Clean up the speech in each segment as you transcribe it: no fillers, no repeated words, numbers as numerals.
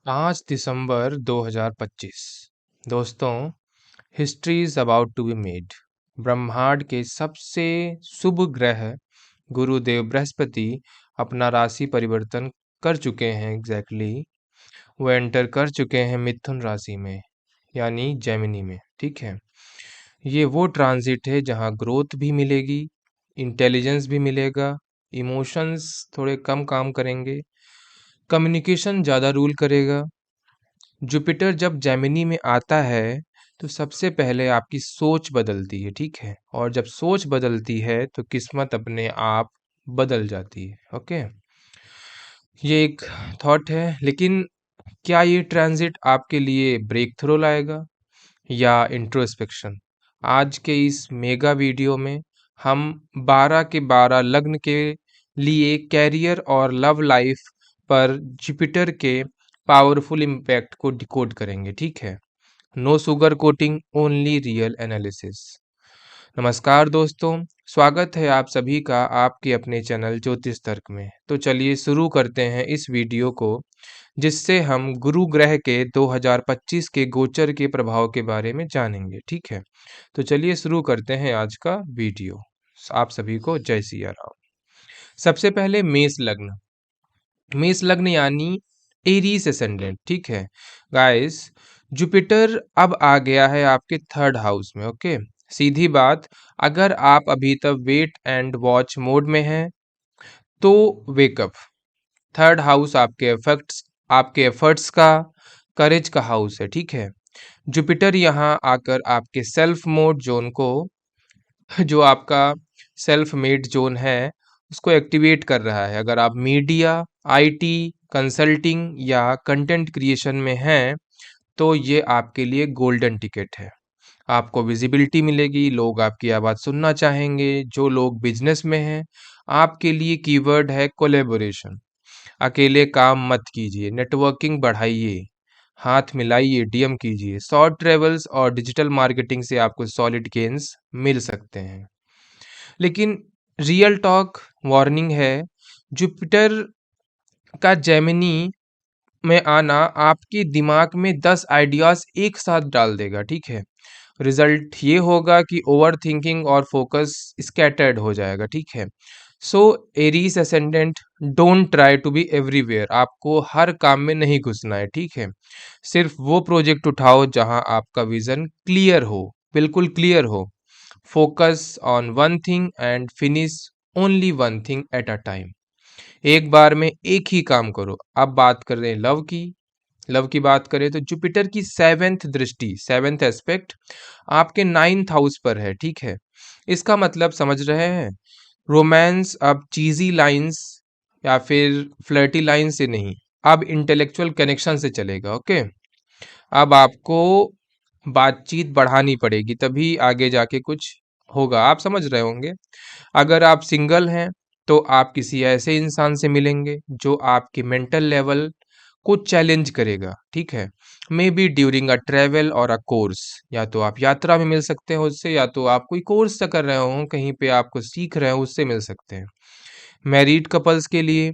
5 दिसंबर 2025। दोस्तों, history is about to be made. ब्रह्मांड के सबसे शुभ ग्रह गुरुदेव बृहस्पति अपना राशि परिवर्तन कर चुके हैं। वो एंटर कर चुके हैं मिथुन राशि में, यानी जेमिनी में। ठीक है, ये वो ट्रांजिट है जहाँ ग्रोथ भी मिलेगी, इंटेलिजेंस भी मिलेगा, इमोशंस थोड़े कम काम करेंगे, कम्युनिकेशन ज़्यादा रूल करेगा। जुपिटर जब जेमिनी में आता है तो सबसे पहले आपकी सोच बदलती है। ठीक है, और जब सोच बदलती है तो किस्मत अपने आप बदल जाती है। ओके, ये एक थॉट है। लेकिन क्या ये ट्रांजिट आपके लिए ब्रेक थ्रो लाएगा या इंट्रोस्पेक्शन? आज के इस मेगा वीडियो में हम 12 के 12 लग्न के लिए कैरियर और लव लाइफ पर जुपिटर के पावरफुल इम्पैक्ट को डिकोड करेंगे। ठीक है, no sugar coating, only real analysis. नमस्कार दोस्तों, स्वागत है आप सभी का आपके अपने चैनल ज्योतिष तर्क में। तो चलिए शुरू करते हैं इस वीडियो को, जिससे हम गुरु ग्रह के 2025 के गोचर के प्रभाव के बारे में जानेंगे। ठीक है, तो चलिए शुरू करते हैं आज का वीडियो। आप सभी को जय सिया राम। सबसे पहले मेष लग्न। मेष लग्न यानी एरीज असेंडेंट। ठीक है गाइस, जुपिटर अब आ गया है आपके थर्ड हाउस में। ओके, सीधी बात, अगर आप अभी तक वेट एंड वॉच मोड में हैं तो वेकअप। थर्ड हाउस आपके एफर्ट्स का, करेज का हाउस है। ठीक है, जुपिटर यहाँ आकर आपके सेल्फ मोड जोन को, जो आपका सेल्फ मेड जोन है, उसको एक्टिवेट कर रहा है। अगर आप मीडिया, आईटी, कंसल्टिंग या कंटेंट क्रिएशन में हैं तो ये आपके लिए गोल्डन टिकट है। आपको विजिबिलिटी मिलेगी, लोग आपकी आवाज़ सुनना चाहेंगे। जो लोग बिजनेस में हैं, आपके लिए कीवर्ड है कोलैबोरेशन। अकेले काम मत कीजिए, नेटवर्किंग बढ़ाइए, हाथ मिलाइए, डीएम कीजिए। शॉर्ट ट्रेवल्स और डिजिटल मार्केटिंग से आपको सॉलिड गेन्स मिल सकते हैं। लेकिन रियल टॉक वार्निंग है, जुपिटर का जेमिनी में आना आपके दिमाग में 10 आइडियाज एक साथ डाल देगा। ठीक है, रिजल्ट ये होगा कि ओवर थिंकिंग और फोकस स्कैटर्ड हो जाएगा। ठीक है, so Aries ascendant, don't try to be everywhere. आपको हर काम में नहीं घुसना है। ठीक है, सिर्फ वो प्रोजेक्ट उठाओ जहां आपका विजन क्लियर हो, बिल्कुल क्लियर हो। Focus on one thing and finish only one thing at a time. एक बार में एक ही काम करो। अब बात कर रहे हैं लव की। लव की बात करें तो जुपिटर की सेवेंथ दृष्टि, सेवेंथ एस्पेक्ट आपके 9th हाउस पर है। ठीक है, इसका मतलब समझ रहे हैं? रोमांस अब चीजी लाइंस या फिर फ्लर्टी लाइन से नहीं, अब इंटेलेक्चुअल कनेक्शन से चलेगा। ओके, अब आपको बातचीत बढ़ानी पड़ेगी, तभी आगे जाके कुछ होगा। आप समझ रहे होंगे। अगर आप सिंगल हैं तो आप किसी ऐसे इंसान से मिलेंगे जो आपके मेंटल लेवल को चैलेंज करेगा। ठीक है, may be during a travel और अ कोर्स। या तो आप यात्रा में मिल सकते हैं उससे, या तो आप कोई कोर्स कर रहे हो, कहीं पे आपको सीख रहे हो, उससे मिल सकते हैं। मैरिड कपल्स के लिए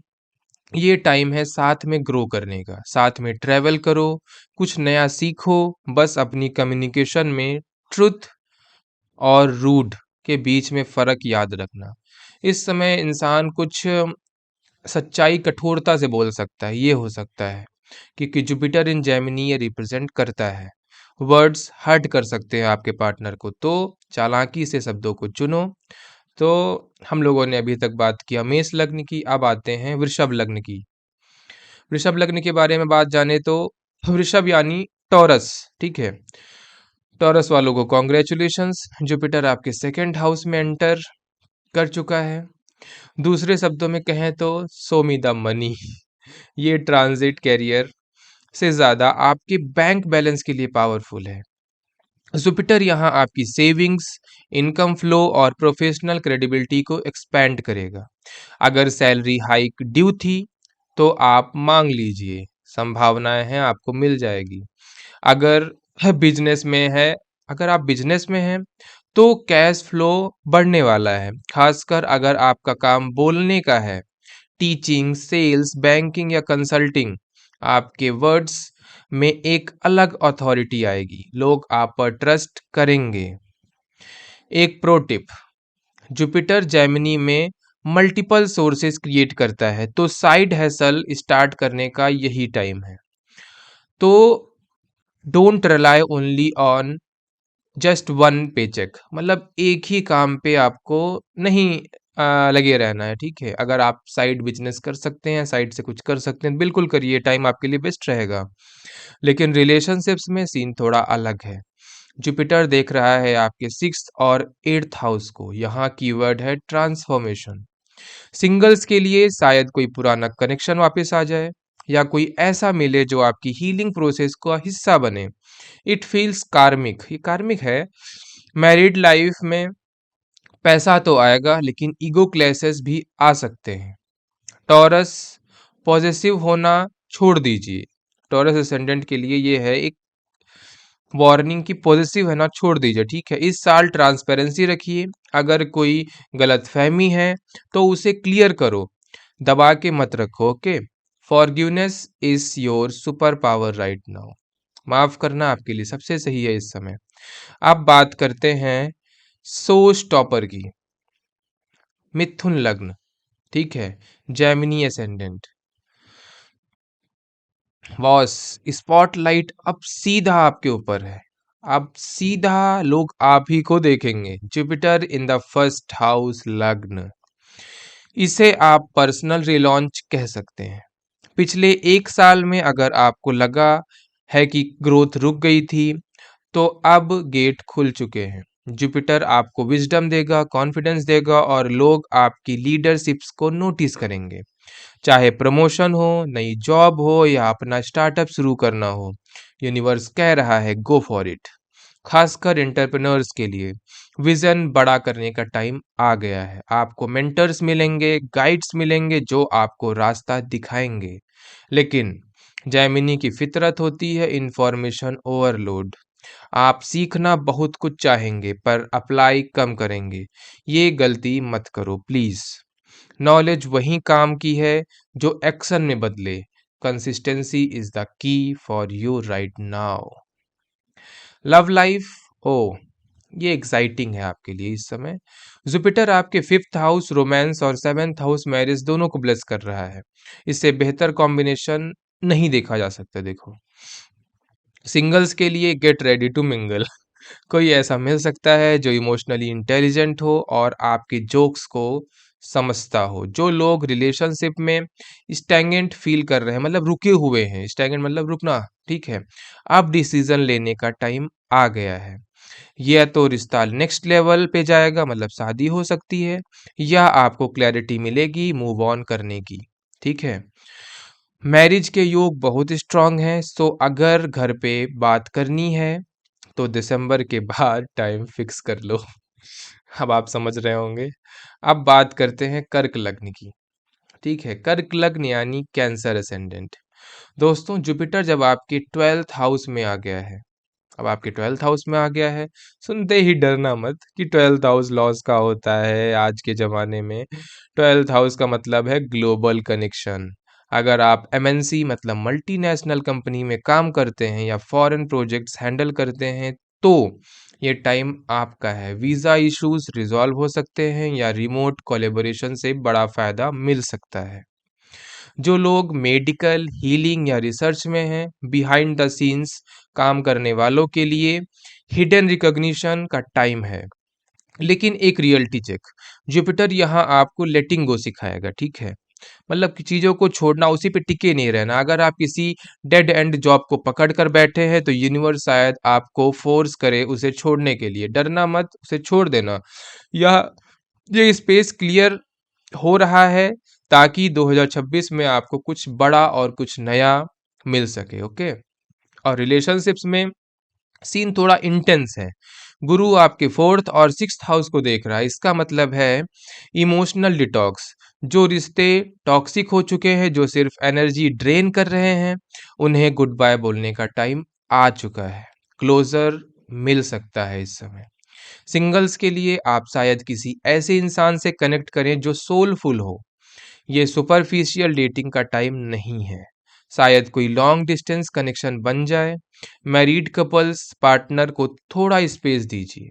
ये टाइम है साथ में ग्रो करने का। साथ में ट्रैवल करो, कुछ नया सीखो। बस अपनी कम्युनिकेशन में ट्रुथ और रूड के बीच में फ़र्क याद रखना। इस समय इंसान कुछ सच्चाई कठोरता से बोल सकता है, ये हो सकता है क्योंकि जुपिटर इन जेमिनी ये रिप्रेजेंट करता है। वर्ड्स हर्ट कर सकते हैं आपके पार्टनर को, तो चालाकी से शब्दों को चुनो। तो हम लोगों ने अभी तक बात किया मेष लग्न की, अब आते हैं वृषभ लग्न की। वृषभ लग्न के बारे में बात जाने तो वृषभ यानी टॉरस। ठीक है, टॉरस वालों को कॉन्ग्रेचुलेशंस, जुपिटर आपके सेकंड हाउस में एंटर कर चुका है। दूसरे शब्दों में कहें तो शो मी द मनी। ये ट्रांजिट कैरियर से ज़्यादा आपके बैंक बैलेंस के लिए पावरफुल है। जुपिटर यहाँ आपकी सेविंग्स, इनकम फ्लो और प्रोफेशनल क्रेडिबिलिटी को एक्सपेंड करेगा। अगर सैलरी हाइक ड्यू थी तो आप मांग लीजिए, संभावनाएं हैं आपको मिल जाएगी। अगर बिजनेस में है अगर आप बिजनेस में हैं तो कैश फ्लो बढ़ने वाला है, खासकर अगर आपका काम बोलने का है। टीचिंग, सेल्स, बैंकिंग या कंसल्टिंग आपके वर्ड्स में एक अलग अथॉरिटी आएगी, लोग आप पर ट्रस्ट करेंगे। एक प्रो टिप, जुपिटर जेमिनी में मल्टीपल सोर्सेस क्रिएट करता है, तो साइड हैसल स्टार्ट करने का यही टाइम है। तो don't rely only on just one paycheque, मतलब एक ही काम पे आपको नहीं लगे रहना है, ठीक है। अगर आप साइड बिजनेस कर सकते हैं, साइड से कुछ कर सकते हैं, बिल्कुल करिए, टाइम आपके लिए बेस्ट रहेगा। लेकिन रिलेशनशिप्स में सीन थोड़ा अलग है। जुपिटर देख रहा है आपके 6th और 8th हाउस को, यहाँ कीवर्ड है ट्रांसफॉर्मेशन। सिंगल्स के लिए शायद कोई पुराना कनेक्शन वापस आ जाए, या कोई ऐसा मिले जो आपकी हीलिंग प्रोसेस का हिस्सा बने। इट फील्स कार्मिक, ये कार्मिक है। मैरिड लाइफ में पैसा तो आएगा, लेकिन ईगो क्लैशेस भी आ सकते हैं। टॉरस, पॉजिटिव होना छोड़ दीजिए। टॉरस असेंडेंट के लिए ये है एक वार्निंग की, पॉजिटिव है ना छोड़ दीजिए, ठीक है। इस साल ट्रांसपेरेंसी रखिए, अगर कोई गलतफहमी है तो उसे क्लियर करो, दबा के मत रखो, okay. Forgiveness is your super power right now, माफ करना आपके लिए सबसे सही है इस समय। अब बात करते हैं शो स्टॉपर की। मिथुन लग्न, ठीक है, जेमिनी असेंडेंट। बॉस, स्पॉटलाइट अब सीधा आपके ऊपर है। अब सीधा लोग आप ही को देखेंगे। Jupiter in the first house लग्न, इसे आप पर्सनल रिलॉन्च कह सकते हैं। पिछले एक साल में अगर आपको लगा है कि ग्रोथ रुक गई थी, तो अब गेट खुल चुके हैं। जुपिटर आपको विजडम देगा, कॉन्फिडेंस देगा, और लोग आपकी लीडरशिप्स को नोटिस करेंगे। चाहे प्रमोशन हो, नई जॉब हो, या अपना स्टार्टअप शुरू करना हो, यूनिवर्स कह रहा है गो फॉर इट। खासकर एंटरप्रेन्योर्स के लिए विजन बड़ा करने का टाइम आ गया है। आपको मेंटर्स मिलेंगे, गाइड्स मिलेंगे जो आपको रास्ता दिखाएंगे। लेकिन जैमिनी की फितरत होती है इंफॉर्मेशन ओवरलोड। आप सीखना बहुत कुछ चाहेंगे पर अप्लाई कम करेंगे। ये गलती मत करो प्लीज। नॉलेज वही काम की है जो एक्शन में बदले। Consistency is the key for you right now. Love life, ओ, ये एक्साइटिंग है आपके लिए इस समय। जुपिटर आपके 5th हाउस रोमांस और 7th हाउस मैरिज दोनों को ब्लेस कर रहा है। इससे बेहतर कॉम्बिनेशन नहीं देखा जा सकता। देखो, सिंगल्स के लिए गेट रेडी टू मिंगल। कोई ऐसा मिल सकता है जो इमोशनली इंटेलिजेंट हो और आपके जोक्स को समझता हो। जो लोग रिलेशनशिप में स्टैगनेंट फील कर रहे हैं, मतलब रुके हुए हैं, स्टैगनेंट मतलब रुकना, ठीक है, अब डिसीजन लेने का टाइम आ गया है। या तो रिश्ता नेक्स्ट लेवल पे जाएगा, मतलब शादी हो सकती है, या आपको क्लैरिटी मिलेगी मूव ऑन करने की, ठीक है। मैरिज के योग बहुत स्ट्रांग हैं, सो अगर घर पे बात करनी है तो दिसंबर के बाद टाइम फिक्स कर लो। अब आप समझ रहे होंगे। अब बात करते हैं कर्क लग्न की, ठीक है। कर्क लग्न यानी कैंसर असेंडेंट। दोस्तों, जुपिटर जब आपके 12th हाउस में आ गया है, अब आपके 12th हाउस में आ गया है, सुनते ही डरना मत कि 12th हाउस लॉस का होता है। आज के ज़माने में 12th हाउस का मतलब है ग्लोबल कनेक्शन। अगर आप एमएनसी मतलब मल्टीनेशनल कंपनी में काम करते हैं या फॉरेन प्रोजेक्ट्स हैंडल करते हैं, तो ये टाइम आपका है। वीज़ा इश्यूज रिजॉल्व हो सकते हैं या रिमोट कोलैबोरेशन से बड़ा फ़ायदा मिल सकता है। जो लोग मेडिकल, हीलिंग या रिसर्च में हैं, बिहाइंड द सीन्स काम करने वालों के लिए हिडन रिकॉग्निशन का टाइम है। लेकिन एक रियलिटी चेक, जुपिटर यहाँ आपको लेटिंग गो सिखाएगा, ठीक है। मतलब कि चीज़ों को छोड़ना, उसी पे टिके नहीं रहना। अगर आप किसी डेड एंड जॉब को पकड़ कर बैठे हैं, तो यूनिवर्स शायद आपको फोर्स करे उसे छोड़ने के लिए। डरना मत, उसे छोड़ देना। या ये स्पेस क्लियर हो रहा है ताकि 2026 में आपको कुछ बड़ा और कुछ नया मिल सके, ओके। और रिलेशनशिप्स में सीन थोड़ा इंटेंस है। गुरु आपके 4th और 6th हाउस को देख रहा है, इसका मतलब है इमोशनल डिटॉक्स। जो रिश्ते टॉक्सिक हो चुके हैं, जो सिर्फ एनर्जी ड्रेन कर रहे हैं, उन्हें गुड बाय बोलने का टाइम आ चुका है। क्लोजर मिल सकता है इस समय। सिंगल्स के लिए आप शायद किसी ऐसे इंसान से कनेक्ट करें जो सोलफुल हो। ये सुपरफिशियल डेटिंग का टाइम नहीं है। शायद कोई लॉन्ग डिस्टेंस कनेक्शन बन जाए। मैरिड कपल्स पार्टनर को थोड़ा स्पेस दीजिए।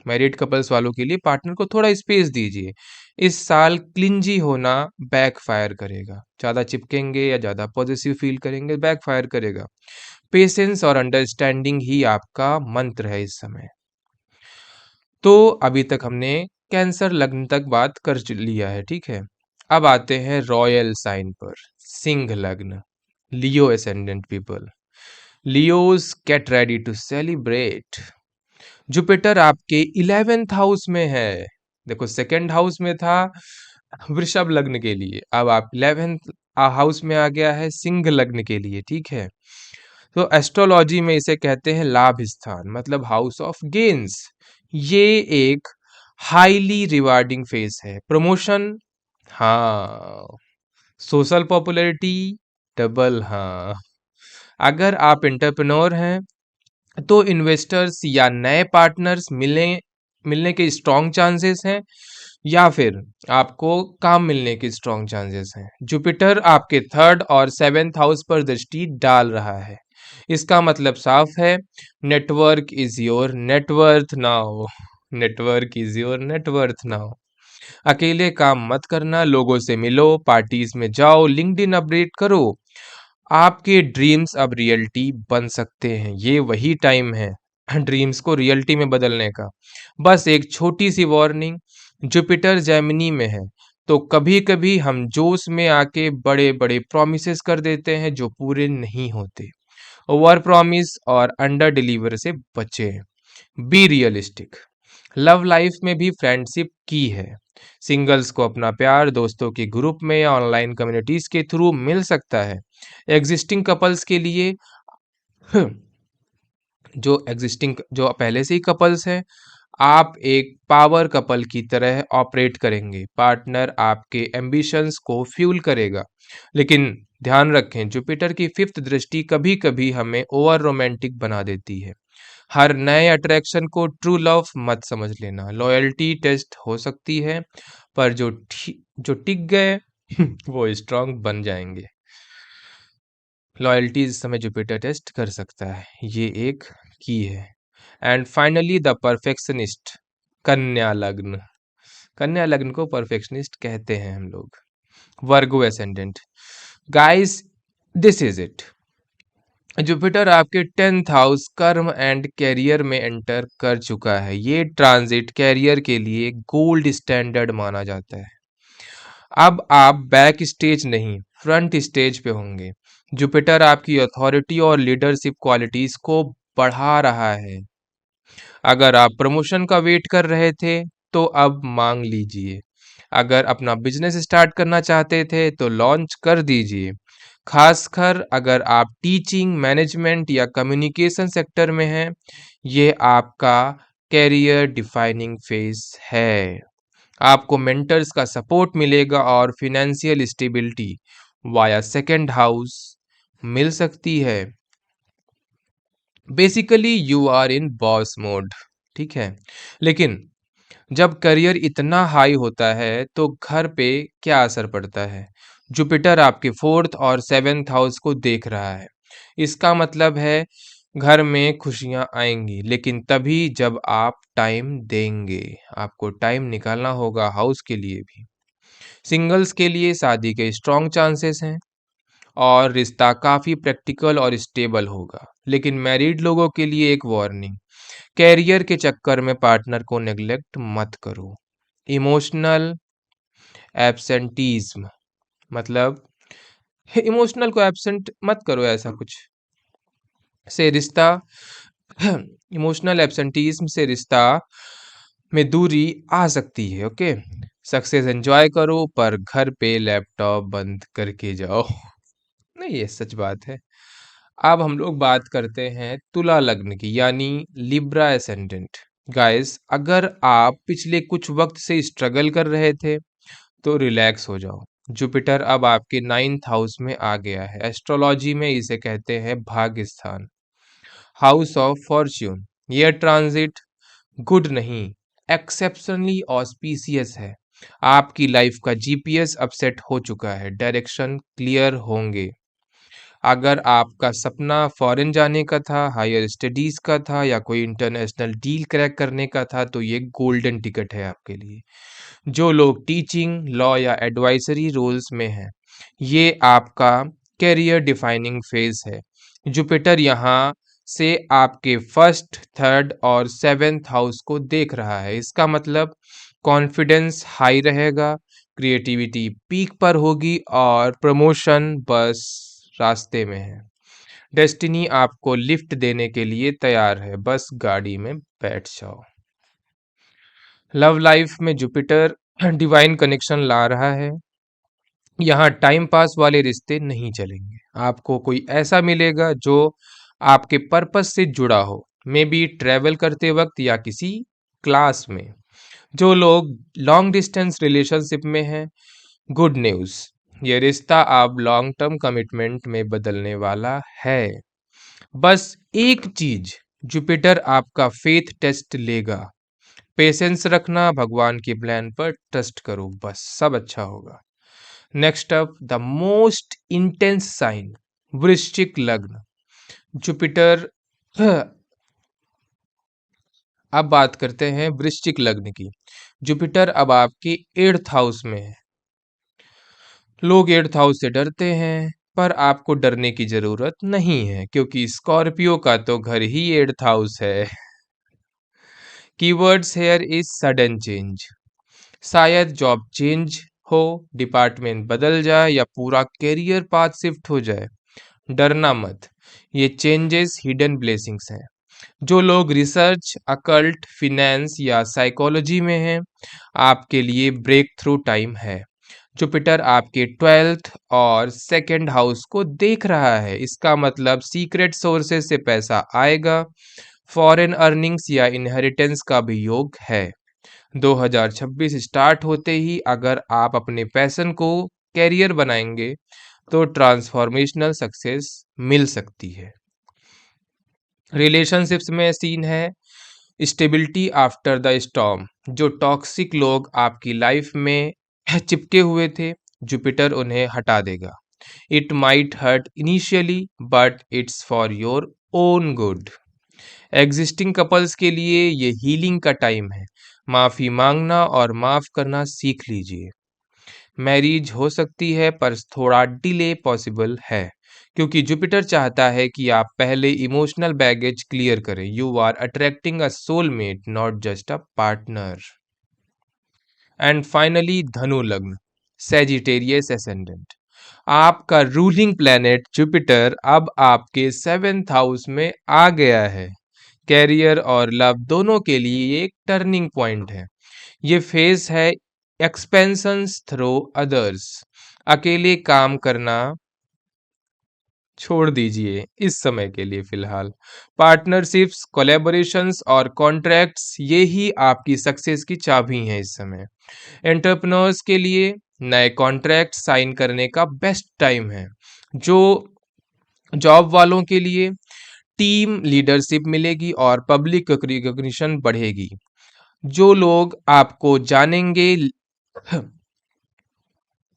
मैरिड कपल्स वालों के लिए पार्टनर को थोड़ा स्पेस दीजिए। इस साल क्लिंजी होना बैकफायर करेगा। ज़्यादा चिपकेंगे या ज़्यादा पॉजिटिव फील करेंगे, बैकफायर करेगा। पेशेंस और अंडरस्टैंडिंग ही आपका मंत्र है इस समय। तो अभी तक हमने कैंसर लग्न तक बात कर लिया है, ठीक है। अब आते हैं रॉयल साइन पर। सिंह लग्न, Leo ascendant people. Leos get ready to celebrate. Jupiter आपके 11th हाउस में है। देखो, सेकंड हाउस में था वृषभ लग्न के लिए, अब आप 11th हाउस में आ गया है सिंह लग्न के लिए, ठीक है। तो एस्ट्रोलॉजी में इसे कहते हैं लाभ स्थान, मतलब हाउस ऑफ गेन्स। ये एक हाईली रिवार्डिंग फेज है। प्रमोशन, हाँ। सोशल पॉपुलैरिटी, डबल, हाँ। अगर आप एंटरप्रेन्योर हैं तो इन्वेस्टर्स या नए पार्टनर्स मिलने के स्ट्रॉन्ग चांसेस हैं, या फिर आपको काम मिलने के स्ट्रॉन्ग चांसेस हैं। जुपिटर आपके 3rd और 7th हाउस पर दृष्टि डाल रहा है। इसका मतलब साफ है, network is your net worth now. Network is your net worth now. अकेले काम मत करना, लोगों से मिलो, पार्टीज में जाओ, लिंक्डइन अपडेट करो। आपके ड्रीम्स अब रियलिटी बन सकते हैं। ये वही टाइम है ड्रीम्स को रियलिटी में बदलने का। बस एक छोटी सी वार्निंग, जुपिटर जेमिनी में है तो कभी कभी हम जोश में आके बड़े बड़े प्रॉमिसेस कर देते हैं जो पूरे नहीं होते। ओवर प्रॉमिस और अंडर डिलीवर से बचें। Be realistic. लव लाइफ में भी फ्रेंडशिप की है। सिंगल्स को अपना प्यार दोस्तों के ग्रुप में या ऑनलाइन कम्युनिटीज के थ्रू मिल सकता है। एग्जिस्टिंग कपल्स के लिए जो पहले से ही कपल्स हैं, आप एक पावर कपल की तरह ऑपरेट करेंगे। पार्टनर आपके एम्बिशंस को फ्यूल करेगा। लेकिन ध्यान रखें, जुपिटर की 5th दृष्टि कभी कभी हमें ओवर रोमांटिक बना देती है। हर नए अट्रैक्शन को ट्रू लव मत समझ लेना। लॉयल्टी टेस्ट हो सकती है, पर जो टिक गए वो स्ट्रांग बन जाएंगे। लॉयल्टी इस समय जुपिटर टेस्ट कर सकता है, ये एक की है। एंड फाइनली द परफेक्शनिस्ट, कन्या लग्न। कन्या लग्न को परफेक्शनिस्ट कहते हैं हम लोग। Virgo ascendant. Guys, this is it. Jupiter आपके 10th हाउस कर्म एंड कैरियर में एंटर कर चुका है। ये ट्रांजिट कैरियर के लिए गोल्ड स्टैंडर्ड माना जाता है। अब आप बैक स्टेज नहीं, फ्रंट स्टेज पे होंगे। जुपिटर आपकी अथॉरिटी और लीडरशिप क्वालिटीज को बढ़ा रहा है। अगर आप प्रमोशन का वेट कर रहे थे तो अब मांग लीजिए। अगर अपना बिजनेस स्टार्ट करना चाहते थे तो लॉन्च कर दीजिए। खासकर अगर आप टीचिंग, मैनेजमेंट या कम्युनिकेशन सेक्टर में हैं, ये आपका कैरियर डिफाइनिंग फेज है। आपको मेंटर्स का सपोर्ट मिलेगा और financial stability via second house मिल सकती है। Basically you are in boss mode, ठीक है। लेकिन जब करियर इतना हाई होता है तो घर पे क्या असर पड़ता है? जुपिटर आपके 4th और 7th हाउस को देख रहा है। इसका मतलब है घर में खुशियां आएंगी, लेकिन तभी जब आप टाइम देंगे। आपको टाइम निकालना होगा हाउस के लिए भी। सिंगल्स के लिए शादी के स्ट्रॉन्ग चांसेस हैं और रिश्ता काफ़ी प्रैक्टिकल और स्टेबल होगा। लेकिन मैरिड लोगों के लिए एक वार्निंग, कैरियर के चक्कर में पार्टनर को नेग्लेक्ट मत करो। इमोशनल एब्सेंटीज्म, मतलब इमोशनल को एब्सेंट मत करो, ऐसा कुछ से रिश्ता इमोशनल एब्सेंटीज्म से रिश्ता में दूरी आ सकती है। ओके, सक्सेस एंजॉय करो पर घर पे लैपटॉप बंद करके जाओ। नहीं, ये सच बात है। अब हम लोग बात करते हैं तुला लग्न की, यानी लिब्रा एसेंडेंट। गाइस, अगर आप पिछले कुछ वक्त से स्ट्रगल कर रहे थे तो रिलैक्स हो जाओ। जुपिटर अब आपके 9th हाउस में आ गया है। एस्ट्रोलॉजी में इसे कहते हैं भाग्य स्थान, हाउस ऑफ फॉर्च्यून। यह ट्रांजिट गुड नहीं, एक्सेप्शनली ऑस्पिशियस है। आपकी लाइफ का जीपीएस अब सेट हो चुका है, डायरेक्शन क्लियर होंगे। अगर आपका सपना फॉरेन जाने का था, हायर स्टडीज़ का था या कोई इंटरनेशनल डील क्रैक करने का था, तो ये गोल्डन टिकट है आपके लिए। जो लोग टीचिंग, लॉ या एडवाइजरी रोल्स में हैं, ये आपका करियर डिफाइनिंग फेज है। जुपिटर यहाँ से आपके फर्स्ट, थर्ड और सेवेंथ हाउस को देख रहा है। इसका मतलब कॉन्फिडेंस हाई रहेगा, क्रिएटिविटी पीक पर होगी और प्रमोशन बस रास्ते में है। डेस्टिनी आपको लिफ्ट देने के लिए तैयार है, बस गाड़ी में बैठ जाओ। लव लाइफ में जुपिटर डिवाइन कनेक्शन ला रहा है। यहाँ टाइम पास वाले रिश्ते नहीं चलेंगे। आपको कोई ऐसा मिलेगा जो आपके पर्पस से जुड़ा हो, मे बी ट्रैवल करते वक्त या किसी क्लास में। जो लोग लॉन्ग डिस्टेंस रिलेशनशिप में हैं, गुड न्यूज़, ये रिश्ता अब लॉन्ग टर्म कमिटमेंट में बदलने वाला है। बस एक चीज, जुपिटर आपका फेथ टेस्ट लेगा। पेशेंस रखना, भगवान के प्लान पर ट्रस्ट करो, बस सब अच्छा होगा। Next up, the most intense sign, वृश्चिक लग्न। जुपिटर अब बात करते हैं वृश्चिक लग्न की। जुपिटर अब आपके 8th हाउस में है। लोग 8th हाउस से डरते हैं, पर आपको डरने की जरूरत नहीं है, क्योंकि स्कॉर्पियो का तो घर ही 8th हाउस है। Keywords here is sudden change. शायद जॉब चेंज हो, डिपार्टमेंट बदल जाए या पूरा कैरियर पाथ शिफ्ट हो जाए। डरना मत, ये चेंजेस हिडन ब्लेसिंग्स हैं। जो लोग रिसर्च, अकल्ट, फिनेंस या साइकोलॉजी में हैं, आपके लिए ब्रेक थ्रू टाइम है। जुपिटर आपके 12th और सेकंड हाउस को देख रहा है। इसका मतलब सीक्रेट सोर्सेस से पैसा आएगा, फॉरेन अर्निंग्स या इनहेरिटेंस का भी योग है। 2026 स्टार्ट होते ही अगर आप अपने पैशन को कैरियर बनाएंगे, तो ट्रांसफॉर्मेशनल सक्सेस मिल सकती है। रिलेशनशिप्स में सीन है स्टेबिलिटी आफ्टर द स्टॉर्म। जो टॉक्सिक लोग आपकी लाइफ में चिपके हुए थे, जुपिटर उन्हें हटा देगा। It might hurt initially, but it's for your own good. Existing couples के लिए ये हीलिंग का टाइम है। माफी मांगना और माफ करना सीख लीजिए। मैरिज हो सकती है, पर थोड़ा डिले पॉसिबल है, क्योंकि जुपिटर चाहता है कि आप पहले इमोशनल बैगेज क्लियर करें। You are attracting a soulmate, not just a partner. And finally धनु लग्न, सेजिटेरियस एसेंडेंट। आपका रूलिंग प्लैनेट जुपिटर अब आपके 7th हाउस में आ गया है। कैरियर और लव दोनों के लिए एक टर्निंग पॉइंट है। ये फेज है एक्सपेंशंस थ्रू अदर्स। अकेले काम करना छोड़ दीजिए इस समय के लिए फिलहाल। पार्टनरशिप्स, कोलैबोरेशंस और कॉन्ट्रैक्ट्स, ये ही आपकी सक्सेस की चाबी हैं इस समय। एंटरप्रेन्योर्स के लिए नए कॉन्ट्रैक्ट साइन करने का बेस्ट टाइम है। जो जॉब वालों के लिए टीम लीडरशिप मिलेगी और पब्लिक रिकॉग्निशन बढ़ेगी। जो लोग आपको जानेंगे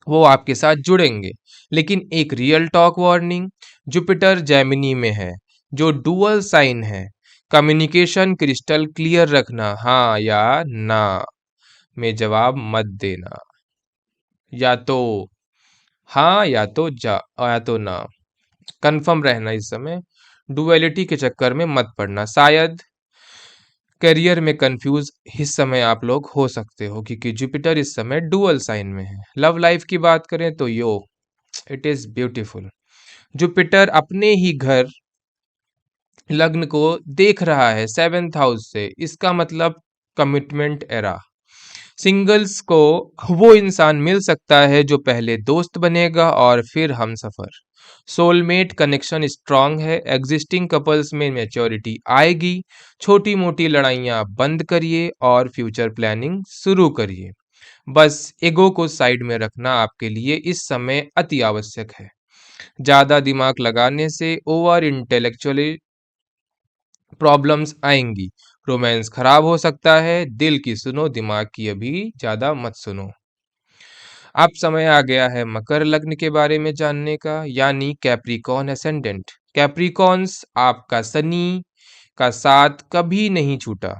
वो आपके साथ जुड़ेंगे। लेकिन एक real talk warning, Jupiter Gemini में है, जो डुअल साइन है। कम्युनिकेशन क्रिस्टल क्लियर रखना, हाँ या ना में जवाब मत देना। या तो हाँ या तो ना। कंफर्म रहना इस समय। डुअलिटी के चक्कर में मत पड़ना। शायद करियर में कंफ्यूज इस समय आप लोग हो सकते हो, क्योंकि जुपिटर इस समय डुअल साइन में है। लव लाइफ की बात करें तो इट इज ब्यूटीफुल। जुपिटर अपने ही घर लग्न को देख रहा है 7th हाउस से। इसका मतलब कमिटमेंट एरा। सिंगल्स को वो इंसान मिल सकता है जो पहले दोस्त बनेगा और फिर हमसफर। सोलमेट कनेक्शन स्ट्रांग है। एग्जिस्टिंग कपल्स में मैच्योरिटी आएगी। छोटी मोटी लड़ाइयाँ बंद करिए और फ्यूचर प्लानिंग शुरू करिए। बस ईगो को साइड में रखना आपके लिए इस समय अति आवश्यक है। ज्यादा दिमाग लगाने से ओवर इंटेलेक्चुअली प्रॉब्लम्स आएंगी। रोमांस खराब हो सकता है। दिल की सुनो, दिमाग की अभी ज्यादा मत सुनो। अब समय आ गया है मकर लग्न के बारे में जानने का, यानी कैप्रिकॉर्न एसेंडेंट। कैप्रिकॉर्न्स, आपका शनि का साथ कभी नहीं छूटा,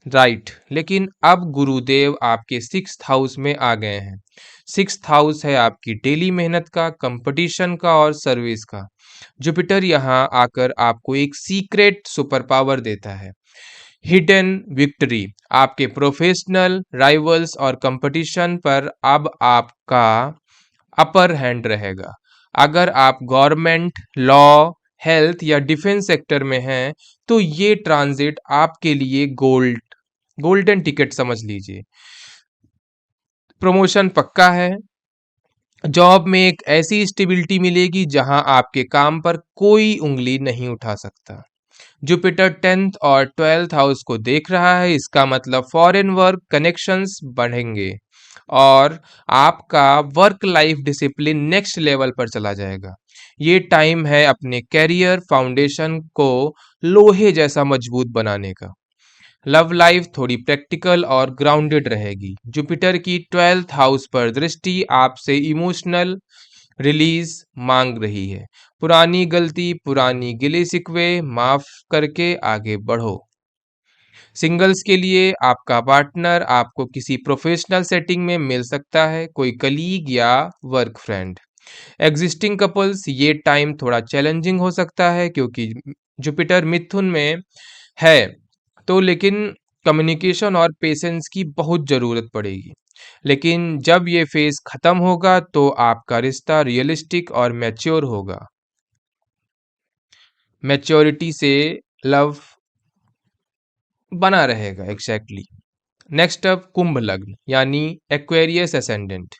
राइट। लेकिन अब गुरुदेव आपके सिक्स्थ हाउस में आ गए हैं। सिक्स्थ हाउस है आपकी डेली मेहनत का, कंपटीशन का और सर्विस का। जुपिटर यहाँ आकर आपको एक सीक्रेट सुपर पावर देता है, हिडन विक्ट्री। आपके प्रोफेशनल राइवल्स और कंपटीशन पर अब आपका अपर हैंड रहेगा। अगर आप गवर्नमेंट, लॉ, हेल्थ या डिफेंस सेक्टर में हैं तो ये ट्रांजिट आपके लिए गोल्डन टिकट समझ लीजिए। प्रमोशन पक्का है, जॉब में एक ऐसी स्टेबिलिटी मिलेगी जहां आपके काम पर कोई उंगली नहीं उठा सकता। जुपिटर 10th और 12th हाउस को देख रहा है, इसका मतलब फॉरेन वर्क कनेक्शंस बढ़ेंगे और आपका work life discipline next level पर चला जाएगा। ये टाइम है अपने कैरियर फाउंडेशन को लोहे जैसा मजबूत बनाने का। लव लाइफ थोड़ी प्रैक्टिकल और ग्राउंडेड रहेगी। जुपिटर की 12th हाउस पर दृष्टि आपसे इमोशनल रिलीज मांग रही है। पुरानी गलती, पुरानी गिले शिकवे माफ करके आगे बढ़ो। सिंगल्स के लिए आपका पार्टनर आपको किसी प्रोफेशनल सेटिंग में मिल सकता है, कोई कलीग या वर्क फ्रेंड। एग्जिस्टिंग कपल्स, ये टाइम थोड़ा चैलेंजिंग हो सकता है क्योंकि जुपिटर मिथुन में है, तो लेकिन कम्युनिकेशन और पेशेंस की बहुत ज़रूरत पड़ेगी। लेकिन जब ये फेज़ ख़त्म होगा तो आपका रिश्ता रियलिस्टिक और मैच्योर होगा। मैच्योरिटी से लव बना रहेगा, एग्जैक्टली। नेक्स्ट अप कुंभ लग्न यानी एक्वेरियस एसेंडेंट।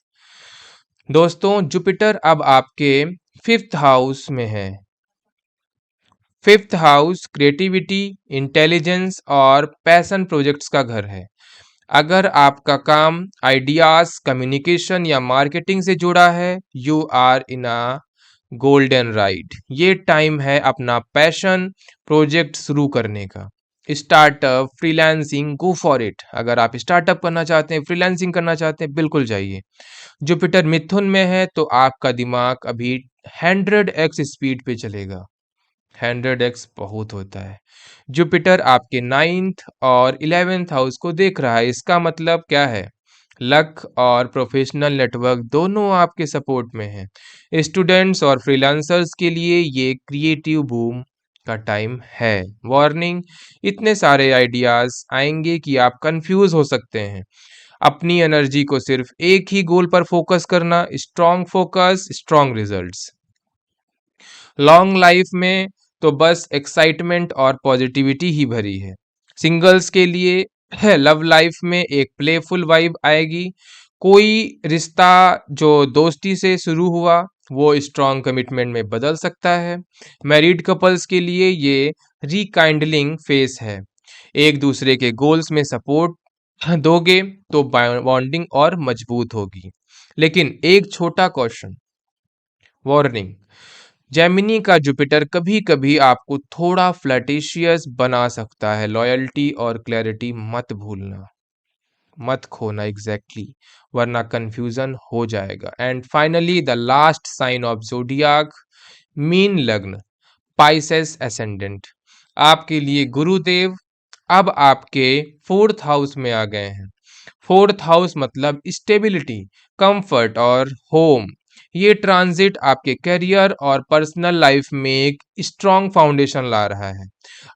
दोस्तों, जुपिटर अब आपके 5th हाउस में है। 5th हाउस क्रिएटिविटी, इंटेलिजेंस और पैशन प्रोजेक्ट्स का घर है। अगर आपका काम आइडियाज, कम्युनिकेशन या मार्केटिंग से जुड़ा है, you are in a golden ride. ये टाइम है अपना पैशन प्रोजेक्ट शुरू करने का। Startup, freelancing, go for it. अगर आप स्टार्टअप करना चाहते हैं, फ्रीलांसिंग करना चाहते हैं, बिल्कुल जाइए। जुपिटर मिथुन में है तो आपका दिमाग अभी 100x स्पीड पे चलेगा। 100x बहुत होता है। जुपिटर आपके 9th और 11th हाउस को देख रहा है, इसका मतलब क्या है? लक और प्रोफेशनल नेटवर्क दोनों आपके सपोर्ट में हैं। स्टूडेंट्स और फ्रीलांसर्स के लिए ये क्रिएटिव बूम का टाइम है। वार्निंग, इतने सारे आइडियाज आएंगे कि आप कंफ्यूज हो सकते हैं। अपनी एनर्जी को सिर्फ एक ही गोल पर फोकस करना, strong focus, strong results. Long life में तो बस एक्साइटमेंट और पॉजिटिविटी ही भरी है। सिंगल्स के लिए है, लव लाइफ में एक प्लेफुल वाइब आएगी। कोई रिश्ता जो दोस्ती से शुरू हुआ वो स्ट्रॉन्ग कमिटमेंट में बदल सकता है। मैरिड कपल्स के लिए ये रिकाइंडलिंग फेस है। एक दूसरे के गोल्स में सपोर्ट दोगे तो बॉन्डिंग और मजबूत होगी। लेकिन एक छोटा क्वेश्चन, वार्निंग, जेमिनी का जुपिटर कभी कभी आपको थोड़ा फ्लैटिशियस बना सकता है। लॉयल्टी और क्लैरिटी मत भूलना, मत खोना, एग्जैक्टली, वरना कंफ्यूजन हो जाएगा। And finally the last sign of zodiac, मीन लग्न, पाइसेस एसेंडेंट। आपके लिए गुरुदेव अब आपके 4th हाउस में आ गए हैं। 4th हाउस मतलब स्टेबिलिटी, कंफर्ट और होम। ये ट्रांजिट आपके करियर और पर्सनल लाइफ में एक स्ट्रॉन्ग फाउंडेशन ला रहा है।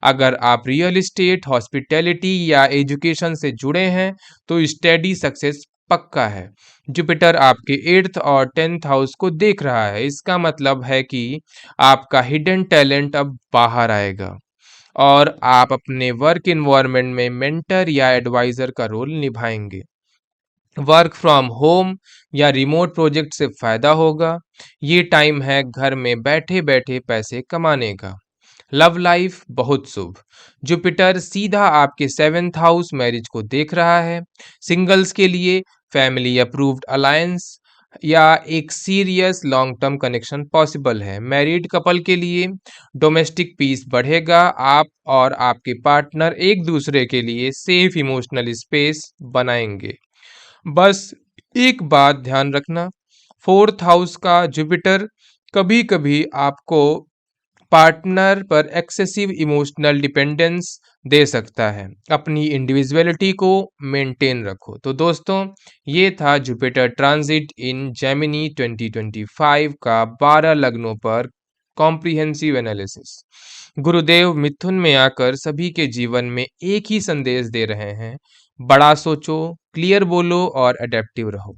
अगर आप रियल एस्टेट, हॉस्पिटैलिटी या एजुकेशन से जुड़े हैं तो स्टेडी सक्सेस पक्का है। जुपिटर आपके 8th और 10th हाउस को देख रहा है, इसका मतलब है कि आपका हिडन टैलेंट अब बाहर आएगा और आप अपने वर्क इन्वायरमेंट में मेंटर या एडवाइजर का रोल निभाएंगे। वर्क फ्रॉम होम या रिमोट प्रोजेक्ट से फायदा होगा। ये टाइम है घर में बैठे बैठे पैसे कमाने का। लव लाइफ बहुत शुभ। जुपिटर सीधा आपके 7th हाउस मैरिज को देख रहा है। सिंगल्स के लिए फैमिली अप्रूव्ड अलायंस या एक serious long term connection possible है। मैरिड कपल के लिए डोमेस्टिक पीस बढ़ेगा। आप और आपके पार्टनर एक दूसरे के लिए सेफ इमोशनल स्पेस बनाएंगे। बस एक बात ध्यान रखना, फोर्थ हाउस का जुपिटर कभी कभी आपको पार्टनर पर एक्सेसिव इमोशनल डिपेंडेंस दे सकता है। अपनी इंडिविजुअलिटी को मेंटेन रखो। तो दोस्तों, ये था जुपिटर ट्रांजिट इन जेमिनी 2025 का 12 लग्नों पर कॉम्प्रिहेंसिव एनालिसिस। गुरुदेव मिथुन में आकर सभी के जीवन में एक ही संदेश दे रहे हैं, बड़ा सोचो, क्लियर बोलो और अडेप्टिव रहो।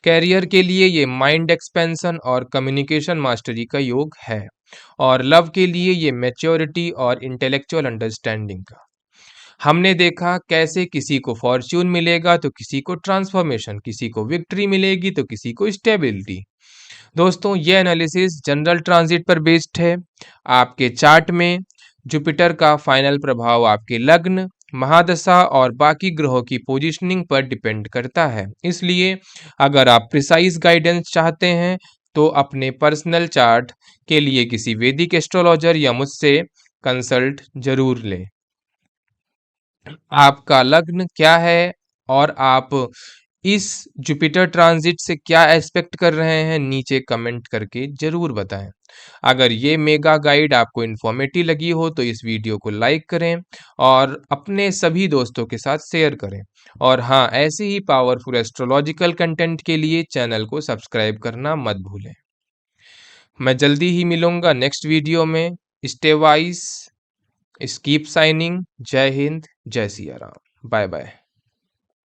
कैरियर के लिए ये माइंड एक्सपेंशन और कम्युनिकेशन मास्टरी का योग है, और लव के लिए ये मैच्योरिटी और इंटेलेक्चुअल अंडरस्टैंडिंग का। हमने देखा कैसे किसी को फॉर्च्यून मिलेगा तो किसी को ट्रांसफॉर्मेशन, किसी को विक्ट्री मिलेगी तो किसी को स्टेबिलिटी। दोस्तों, ये एनालिसिस जनरल ट्रांजिट पर बेस्ड है। आपके चार्ट में जुपिटर का फाइनल प्रभाव आपके लग्न, महादशा और बाकी ग्रहों की पोजीशनिंग पर डिपेंड करता है। इसलिए अगर आप प्रिसाइज गाइडेंस चाहते हैं तो अपने पर्सनल चार्ट के लिए किसी वैदिक एस्ट्रोलॉजर या मुझसे कंसल्ट जरूर लें। आपका लग्न क्या है और आप इस जुपिटर ट्रांजिट से क्या एक्सपेक्ट कर रहे हैं, नीचे कमेंट करके जरूर बताएं। अगर ये मेगा गाइड आपको इन्फॉर्मेटिव लगी हो तो इस वीडियो को लाइक करें और अपने सभी दोस्तों के साथ शेयर करें। और हाँ, ऐसे ही पावरफुल एस्ट्रोलॉजिकल कंटेंट के लिए चैनल को सब्सक्राइब करना मत भूलें। मैं जल्दी ही मिलूंगा नेक्स्ट वीडियो में। Stay wise, keep signing. जय हिंद, जय सिया राम, बाय बाय।